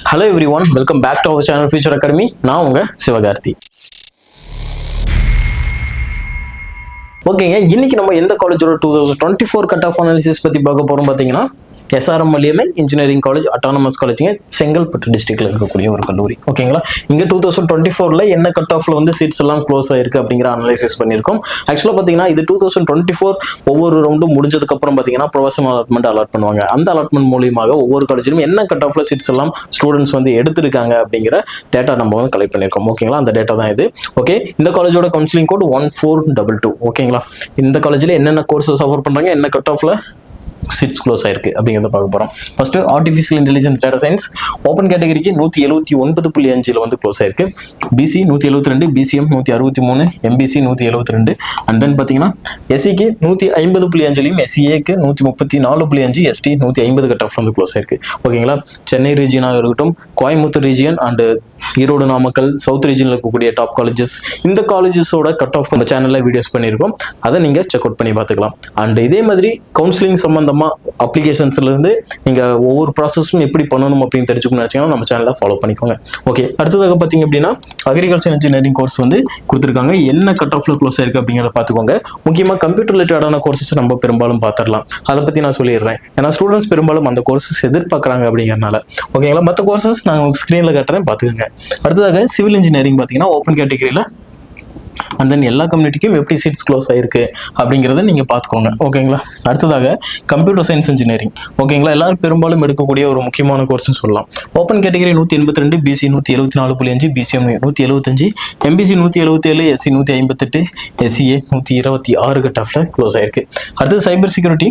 Hello everyone, welcome back to our channel Future Academy. நான் உங்க சிவகார்த்தி. ஓகேங்க, இன்னைக்கு நம்ம எந்த காலேஜோட 2024 கட் ஆஃப் அனாலிசிஸ் பத்தி பார்க்க போறோம் பாத்தீங்கன்னா SRM Malliyammai engineering college autonomous காலேஜ்ங்க, செங்கல்பட்டு டிஸ்ட்ரிக்ட்ல இருக்கக்கூடிய ஒரு கல்லூரி. ஓகேங்களா, இங்க 2024ல என்ன கட் ஆஃப்ல வந்து சீட்ஸ் எல்லாம் க்ளோஸ் ஆயிருக்கு அப்படிங்கிற அனாலிசிஸ் பண்ணியிருக்கோம். ஆக்சுவலா பாத்தீங்கன்னா இது 2024 ஒவ்வொரு ரவுண்டும் முடிஞ்சதுக்கு அப்புறம் பாத்தீங்கன்னா ப்ரொஃபஷனல் அலாட்மெண்ட் அலாட் பண்ணுவாங்க. அந்த அலாட்மெண்ட் மூலியமாக ஒவ்வொரு காலேஜிலும் என்ன கட் ஆஃப்ல சீட்ஸ் எல்லாம் ஸ்டூடெண்ட்ஸ் வந்து எடுத்திருக்காங்க அப்படிங்கிற டேட்டா நம்ம வந்து கலெக்ட் பண்ணியிருக்கோம். ஓகேங்களா, அந்த டேட்டா தான் இது. ஓகே, இந்த காலேஜோட கவுன்சிலிங் கோட் 1422. ஓகேங்களா, இந்த காலேஜ்ல என்னென்ன கோர்சஸ் ஆஃபர் பண்றாங்க, என்ன கட் ஆஃப்ல சீட்ஸ் க்ளோஸ் ஆயிருக்கு அப்படிங்கிறத பார்க்க போறோம். First artificial intelligence data science open கேட்டகரிக்கு 179.5 வந்து க்ளோஸ் ஆயிருக்கு. BC 172, BCM 163, MBC 172. And then பார்த்தீங்கன்னா எஸ்சிக்கு 150.5, எஸ்சிஏக்கு 134.5, எஸ்டி 150 கட் ஆஃப் வந்து க்ளோஸ் ஆயிருக்கு. ஓகேங்களா, சென்னை ரீஜியனாக இருக்கட்டும், Coimbatore region and Erode, Namakkal, south ரீஜனில் இருக்கக்கூடிய டாப் காலேஜஸ், இந்த காலேஜஸோட கட் ஆஃப் நம்ம சேனல்ல வீடியோஸ் பண்ணியிருக்கோம். அதை நீங்க செக் அவுட் பண்ணி பார்த்துக்கலாம். அண்ட் இதே மாதிரி கவுன்சிலிங் சம்பந்தமா அப்ளிகேஷன்ஸ்ல இருந்து நீங்க ஒவ்வொரு ப்ராசஸும் எப்படி பண்ணணும் அப்படின்னு தெரிஞ்சுக்கணும்னு நினைச்சீங்கன்னா நம்ம சேனலை ஃபாலோ பண்ணிக்கோங்க. ஓகே, அடுத்ததாக பார்த்தீங்க அப்படின்னா அக்ரிகல்ச்சர் இன்ஜினியரிங் கோர்ஸ் வந்து கொடுத்துருக்காங்க. என்ன கட் ஆஃப்ல க்ளோஸ் ஆயிருக்கு அப்படிங்கிறத பார்த்துக்கோங்க. முக்கியமாக கம்ப்யூட்டர் ரிலேட்டடான கோர்சஸ் நம்ம பெரும்பாலும் பார்த்துடலாம். அதை பத்தி நான் சொல்லிடுறேன், ஏன்னா ஸ்டூடெண்ட்ஸ் பெரும்பாலும் அந்த கோர்சஸ் எதிர்பார்க்குறாங்க அப்படிங்கிறனால. ஓகேங்களா, மற்ற கோர்சஸ் நான் உங்களுக்கு ஸ்க்ரீன்ல காட்டுறேன், பார்த்துக்கோங்க. அடுத்ததாக சிவில் இன்ஜினியரிங் பார்த்தீங்கன்னா ஓப்பன் கேட்டகரியில் அண்ட் தென் எல்லா கம்யூனிட்டிக்கும் எப்படி சீட்ஸ் க்ளோஸ் ஆயிருக்கு அப்படிங்கிறத நீங்க பார்த்துக்கோங்க. ஓகேங்களா, அடுத்ததாக கம்ப்யூட்டர் சயின்ஸ் இன்ஜினியரிங். ஓகேங்களா, எல்லாரும் பெரும்பாலும் எடுக்கக்கூடிய ஒரு முக்கியமான கோர்ஸ்னு சொல்லலாம். Open category 182, BC 174.5, BCM 175, MBC 177, SC 158, SCA 126 cut ஆஃப்ல க்ளோஸ் ஆயிருக்கு. அடுத்தது cyber security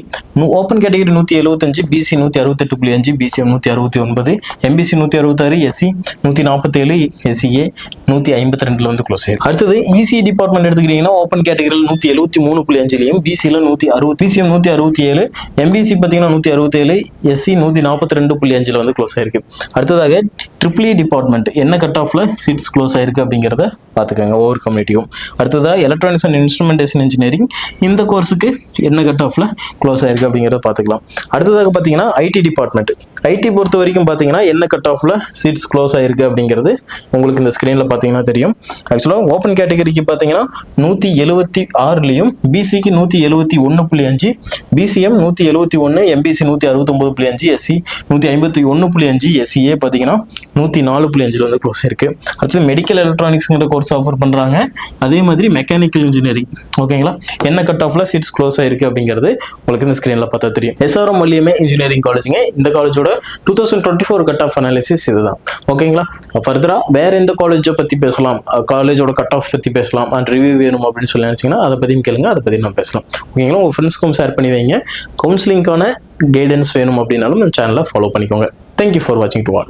open category 175, BC 168.5, BCM 169, MBC 166, SC 147, SCA 152 வந்து க்ளோஸ் ஆயிருக்கு. அடுத்தது இசி டிபார்ட்மெண்ட் எடுத்துக்கிட்டீங்கன்னா ஓப்பன் கேட்டகரியில் 173.5, பிசியில் 160, பிசிஎம் 167, எம்பிசி பார்த்தீங்கன்னா 167, எஸ்சி 142.5 வந்து க்ளோஸ் ஆயிருக்கு. அடுத்ததாக ட்ரிபிள் டிபார்ட்மெண்ட் என்ன கட் ஆஃப்ல சீட்ஸ் க்ளோஸ் ஆயிருக்கு அப்படிங்கிறத பார்த்துக்கோங்க, ஒவ்வொரு கம்யூனிட்டியும். அடுத்ததாக எலக்ட்ரானிக்ஸ் அண்ட் இன்ஸ்ட்ருமெண்டேஷன் இன்ஜினியரிங், இந்த கோர்ஸுக்கு என்ன கட் ஆஃப்ல க்ளோஸ் ஆயிருக்கு அப்படிங்கிறத பார்த்துக்கலாம். அடுத்ததாக பார்த்தீங்கன்னா ஐடி டிபார்ட்மெண்ட். ஐடி பொறுத்த வரைக்கும் பார்த்தீங்கன்னா என்ன கட் ஆஃப்ல சீட்ஸ் க்ளோஸ் ஆயிருக்கு அப்படிங்கிறது உங்களுக்கு இந்த ஸ்கிரீன்ல பார்த்தீங்கன்னா தெரியும். ஆக்சுவலாக ஓப்பன் கேட்டகரிக்கு பார்த்தீங்கன்னா 176லையும், பிசிக்கு 171.5, பிசிஎம் 171, எம்பிசி 169.5, எஸ்சி 151.5, எஸ்சிஏ பார்த்தீங்கன்னா 104.5 வந்து க்ளோஸ் இருக்கு. அடுத்தது மெடிக்கல் எலக்ட்ரானிக்ஸ்ங்கிற கோர்ஸ் ஆஃபர் பண்றாங்க. அதே மாதிரி மெக்கானிக்கல் இன்ஜினியரிங். ஓகேங்களா, என்ன கட் ஆஃப்ல சீட்ஸ் க்ளோஸ் ஆயிருக்கு அப்படிங்கிறது உங்களுக்கு இந்த ஸ்கிரீன்ல பார்த்தா தெரியும். SRM மல்லியம்மை இன்ஜினியரிங் காலேஜுங்க, இந்த காலேஜோட 2024 கட் ஆஃப் அனாலிசிஸ் இதுதான். ஓகேங்களா, ஃபர்தரா வேற எந்த காலேஜை பத்தி பேசலாம், காலேஜோட கட் ஆஃப் பத்தி பேசலாம் அண்ட் ரிவ்யூ வேணும் அப்படின்னு சொல்லி நினைச்சீங்கன்னா அதை பத்தியும் கேளுங்க, அதை பத்தி நான் பேசலாம். ஓகேங்களா, உங்க ஃப்ரெண்ட்ஸ்க்கும் ஷேர் பண்ணி வைங்க. கவுன்சிலிங்கான கைடன்ஸ் வேணும் அப்படின்னாலும் நம்ம சேனலை ஃபாலோ பண்ணிக்கோங்க. தேங்க்யூ ஃபார் வாட்சிங் டு ஆல்.